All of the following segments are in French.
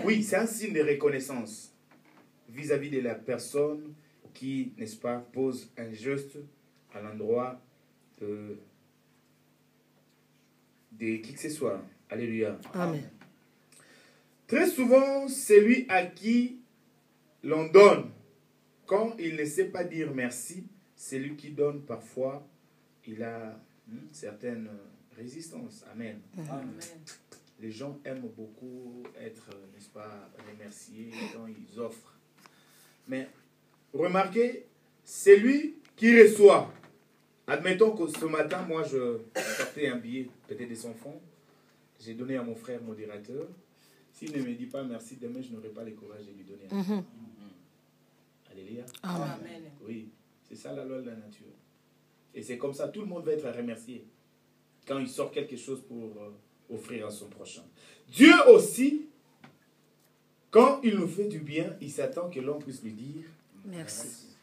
Oui, c'est un signe de reconnaissance vis-à-vis de la personne qui, n'est-ce pas, pose un geste à l'endroit de qui que ce soit. Alléluia. Amen. Très souvent, celui à qui l'on donne, quand il ne sait pas dire merci, celui qui donne parfois, il a certaines résistances. Amen. Amen. Les gens aiment beaucoup être, n'est-ce pas, remerciés quand ils offrent. Mais remarquez, celui qui reçoit, admettons que ce matin, moi, je sortais un billet, peut-être de 100 francs, j'ai donné à mon frère modérateur. S'il ne me dit pas merci, demain, je n'aurai pas le courage de lui donner. Alléluia. Amen. Oui, c'est ça la loi de la nature. Et c'est comme ça, tout le monde va être remercié quand il sort quelque chose pour offrir à son prochain. Dieu aussi, quand il nous fait du bien, il s'attend que l'on puisse lui dire Merci.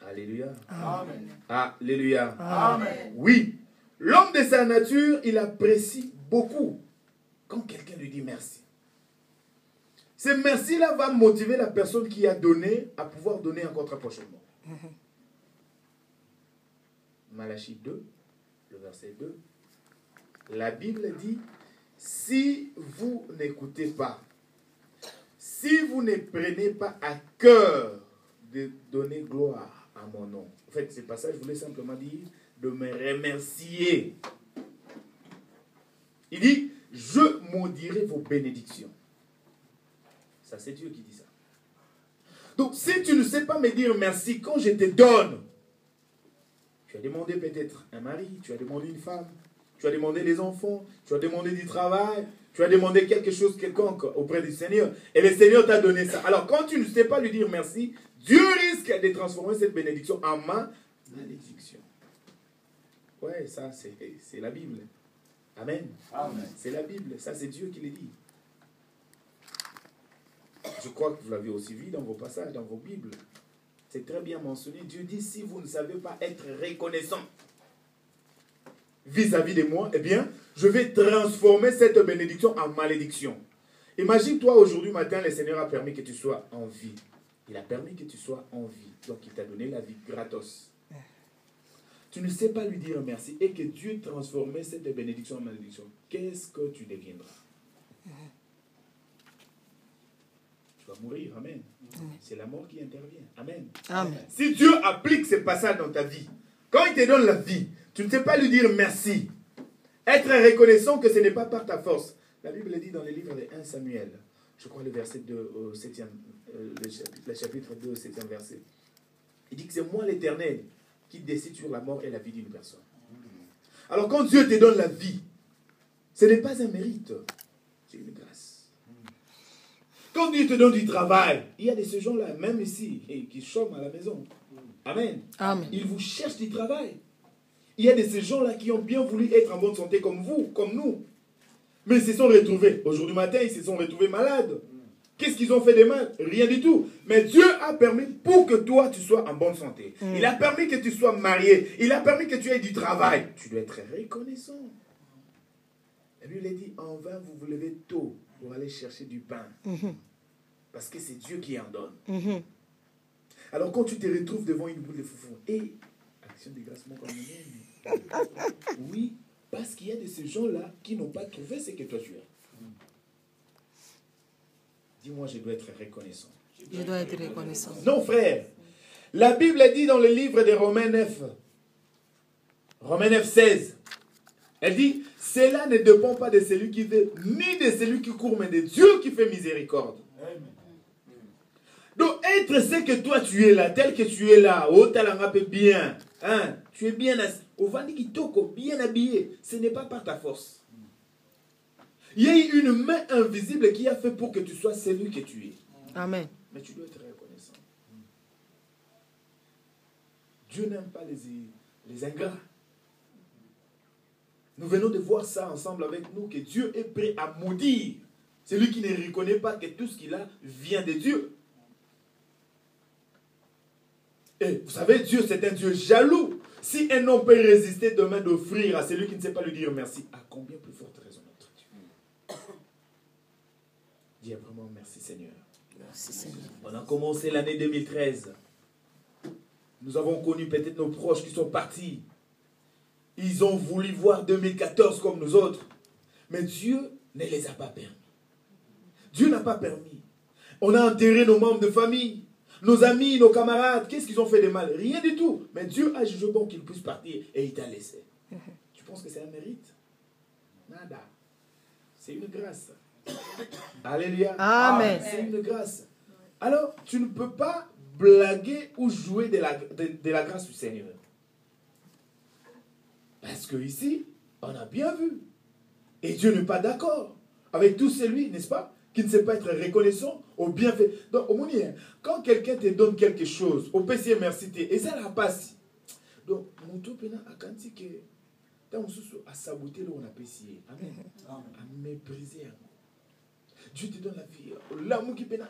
Alléluia. Amen. Alléluia. Amen. Oui, l'homme de sa nature, il apprécie beaucoup quand quelqu'un lui dit merci. Ce merci-là va motiver la personne qui a donné à pouvoir donner encore très prochainement. Malachie 2, le verset 2. La Bible dit, si vous n'écoutez pas, si vous ne prenez pas à cœur de donner gloire à mon nom. En fait, ce passage voulait simplement dire de me remercier. Il dit, je maudirai vos bénédictions. Ça, c'est Dieu qui dit ça. Donc, si tu ne sais pas me dire merci quand je te donne, tu as demandé peut-être un mari, tu as demandé une femme, tu as demandé des enfants, tu as demandé du travail, tu as demandé quelque chose quelconque auprès du Seigneur. Et le Seigneur t'a donné ça. Alors, quand tu ne sais pas lui dire merci, Dieu risque de transformer cette bénédiction en malédiction. Ouais, ça, c'est la Bible. Amen. Amen. C'est la Bible. Ça, c'est Dieu qui le dit. Je crois que vous l'avez aussi vu dans vos passages, dans vos Bibles. C'est très bien mentionné. Dieu dit, si vous ne savez pas être reconnaissant vis-à-vis de moi, eh bien, je vais transformer cette bénédiction en malédiction. Imagine-toi, aujourd'hui matin, le Seigneur a permis que tu sois en vie. Il a permis que tu sois en vie. Donc, il t'a donné la vie gratos. Tu ne sais pas lui dire merci et que Dieu transformait cette bénédiction en malédiction. Qu'est-ce que tu deviendras? Tu vas mourir, amen. C'est la mort qui intervient, amen. Amen. Si Dieu applique ce passage dans ta vie, quand il te donne la vie, tu ne sais pas lui dire merci. Être reconnaissant que ce n'est pas par ta force. La Bible dit dans le livre de 1 Samuel, je crois le verset 2 au 7e, le chapitre 2 au 7e verset. Il dit que c'est moi l'Éternel qui décide sur la mort et la vie d'une personne. Alors quand Dieu te donne la vie, ce n'est pas un mérite, c'est une grâce. Quand Dieu te donne du travail, il y a de ces gens-là, même ici, qui chôment à la maison. Amen. Amen. Ils vous cherchent du travail. Il y a de ces gens-là qui ont bien voulu être en bonne santé comme vous, comme nous. Mais ils se sont retrouvés. Aujourd'hui matin, ils se sont retrouvés malades. Qu'est-ce qu'ils ont fait de mal? Rien du tout. Mais Dieu a permis pour que toi, tu sois en bonne santé. Il a permis que tu sois marié. Il a permis que tu aies du travail. Tu dois être reconnaissant. Et lui, il a dit, en vain, vous vous levez tôt pour aller chercher du pain. Parce que c'est Dieu qui en donne. Alors quand tu te retrouves devant une boule de foufou, et action de grâce, mon comme oui, parce qu'il y a de ces gens-là qui n'ont pas trouvé ce que toi tu as. Dis-moi, je dois être reconnaissant. Je dois être reconnaissant. Non, frère. La Bible dit dans le livre de Romains 9, Romains 9, 16, elle dit, cela ne dépend pas de celui qui veut, ni de celui qui court, mais de Dieu qui fait miséricorde. Donc, être ce que toi tu es là, tel que tu es là, oh, talanga bien, hein, tu es bien assis, au vandi kitoko, bien habillé, ce n'est pas par ta force. Il y a eu une main invisible qui a fait pour que tu sois celui que tu es. Amen. Mais tu dois être reconnaissant. Dieu n'aime pas les ingrats. Nous venons de voir ça ensemble avec nous, que Dieu est prêt à maudire celui qui ne reconnaît pas que tout ce qu'il a vient de Dieu. Et vous savez, Dieu, c'est un Dieu jaloux. Si un homme peut résister demain d'offrir à celui qui ne sait pas lui dire merci, à combien plus forte raison notre Dieu? Dis vraiment merci Seigneur. Merci Seigneur. On a commencé l'année 2013. Nous avons connu peut-être nos proches qui sont partis. Ils ont voulu voir 2014 comme nous autres. Mais Dieu ne les a pas permis. Dieu n'a pas permis. On a enterré nos membres de famille, nos amis, nos camarades. Qu'est-ce qu'ils ont fait de mal? Rien du tout. Mais Dieu a jugé bon qu'ils puissent partir et il t'a laissé. Tu penses que c'est un mérite? Nada. C'est une grâce. Alléluia. Amen. C'est une grâce. Alors, tu ne peux pas blaguer ou jouer de la grâce du Seigneur. Parce que ici, on a bien vu. Et Dieu n'est pas d'accord avec tout celui, n'est-ce pas, qui ne sait pas être reconnaissant au bienfait. Donc, au moins, quand quelqu'un te donne quelque chose, au PC merci, et ça la passe. Donc, mon tout pena a kanti que tant on a saboté là on a PC. Amen. À mépriser. Dieu te donne la vie. L'amour qui pena,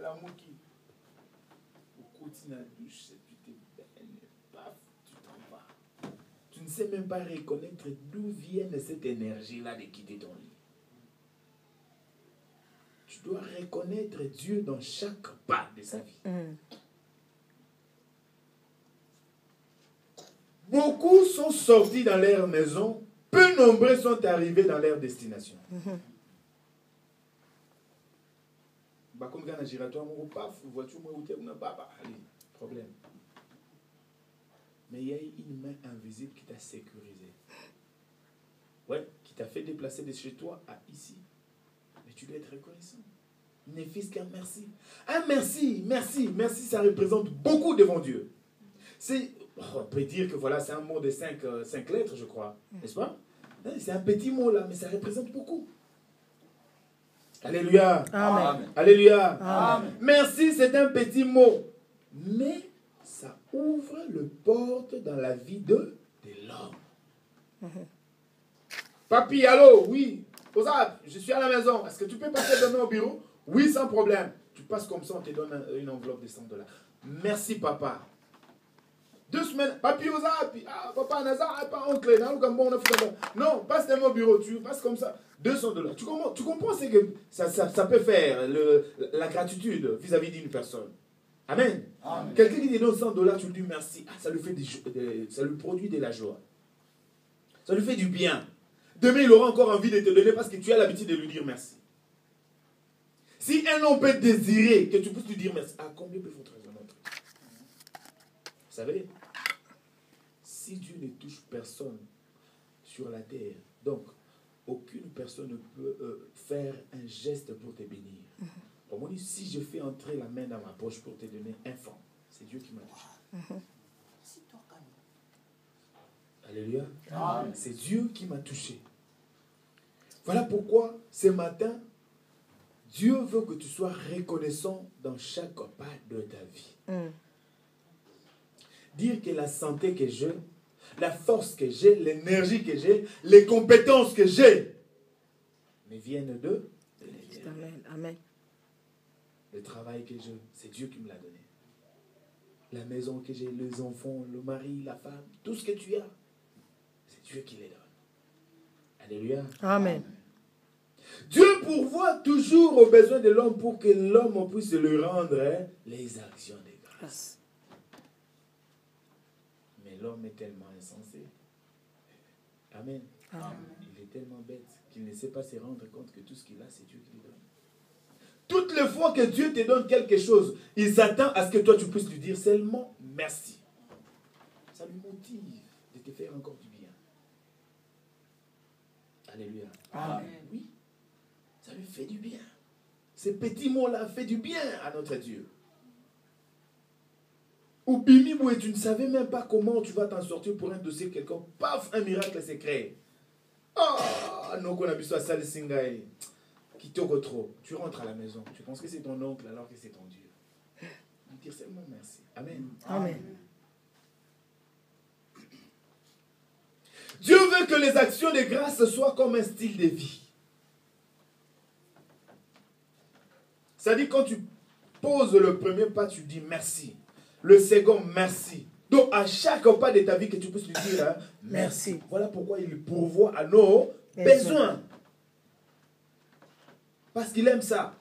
l'amour qui. Au quotidien, douche, tu te baignes, paf, tu t'en vas. Tu ne sais même pas reconnaître d'où vient cette énergie-là de quitter ton lit. Tu dois reconnaître Dieu dans chaque pas de sa vie. Beaucoup sont sortis dans leur maison, peu nombreux sont arrivés dans leur destination. Comme quand on a giratoire, on paf, voiture, on a pas, allez, problème. Mais il y a une main invisible qui t'a sécurisé. Ouais, qui t'a fait déplacer de chez toi à ici. Mais tu dois être reconnaissant. Ne fils qu'un merci. Un merci, merci, merci, ça représente beaucoup devant Dieu. On peut dire que voilà, c'est un mot de 5 lettres, je crois. N'est-ce pas? C'est un petit mot là, mais ça représente beaucoup. Alléluia. Amen. Alléluia. Amen. Merci, c'est un petit mot. Mais ça ouvre le porte dans la vie de l'homme. Papi, allô, oui. Ozab, je suis à la maison. Est-ce que tu peux passer demain au bureau? Oui, sans problème. Tu passes comme ça, on te donne une enveloppe de $100. Merci, papa. 2 semaines. Papi, Ozab. Papa, Nazar, pas oncle. Non, passe demain au bureau. Tu passes comme ça. $200. Tu comprends ce que ça peut faire, la gratitude vis-à-vis d'une personne. Amen. Amen. Quelqu'un qui te donne $100, tu lui dis merci. Ça lui fait ça lui produit de la joie. Ça lui fait du bien. Demain, il aura encore envie de te donner parce que tu as l'habitude de lui dire merci. Si un homme peut désirer que tu puisses lui dire merci, combien peut votre raisonnement? Vous savez, si Dieu ne touche personne sur la terre, donc aucune personne ne peut faire un geste pour te bénir. Comme on dit, si je fais entrer la main dans ma poche pour te donner un franc, c'est Dieu qui m'a touché. Alléluia. C'est Dieu qui m'a touché. Voilà pourquoi ce matin, Dieu veut que tu sois reconnaissant dans chaque pas de ta vie. Dire que la santé que j'ai, la force que j'ai, l'énergie que j'ai, les compétences que j'ai, me viennent de l'Éternel. Amen. Le travail que j'ai, c'est Dieu qui me l'a donné. La maison que j'ai, les enfants, le mari, la femme, tout ce que tu as, c'est Dieu qui les donne. Alléluia. Amen. Dieu pourvoit toujours aux besoins de l'homme pour que l'homme puisse lui rendre les actions de grâce. Mais l'homme est tellement insensé. Amen. Amen. Il est tellement bête qu'il ne sait pas se rendre compte que tout ce qu'il a, c'est Dieu qui lui donne. Toutes les fois que Dieu te donne quelque chose, il s'attend à ce que toi tu puisses lui dire seulement merci. Ça lui motive de te faire encore du bien. Alléluia. Amen. Oui, ça lui fait du bien. Ces petits mots-là font du bien à notre Dieu. Ou bimibou, et tu ne savais même pas comment tu vas t'en sortir pour un dossier quelqu'un. Paf, un miracle s'est créé. Ah, non, qu'on a vu ça, ça le singaï. Qui te trop. Tu rentres à la maison. Tu penses que c'est ton oncle alors que c'est ton Dieu. Lui dire seulement merci. Amen. Amen. Dieu veut que les actions de grâce soient comme un style de vie. C'est-à-dire quand tu poses le premier pas, tu dis merci. Le second, merci. Donc à chaque pas de ta vie que tu puisses lui dire merci. Voilà pourquoi il pourvoit à nos besoins. Parce qu'il aime ça.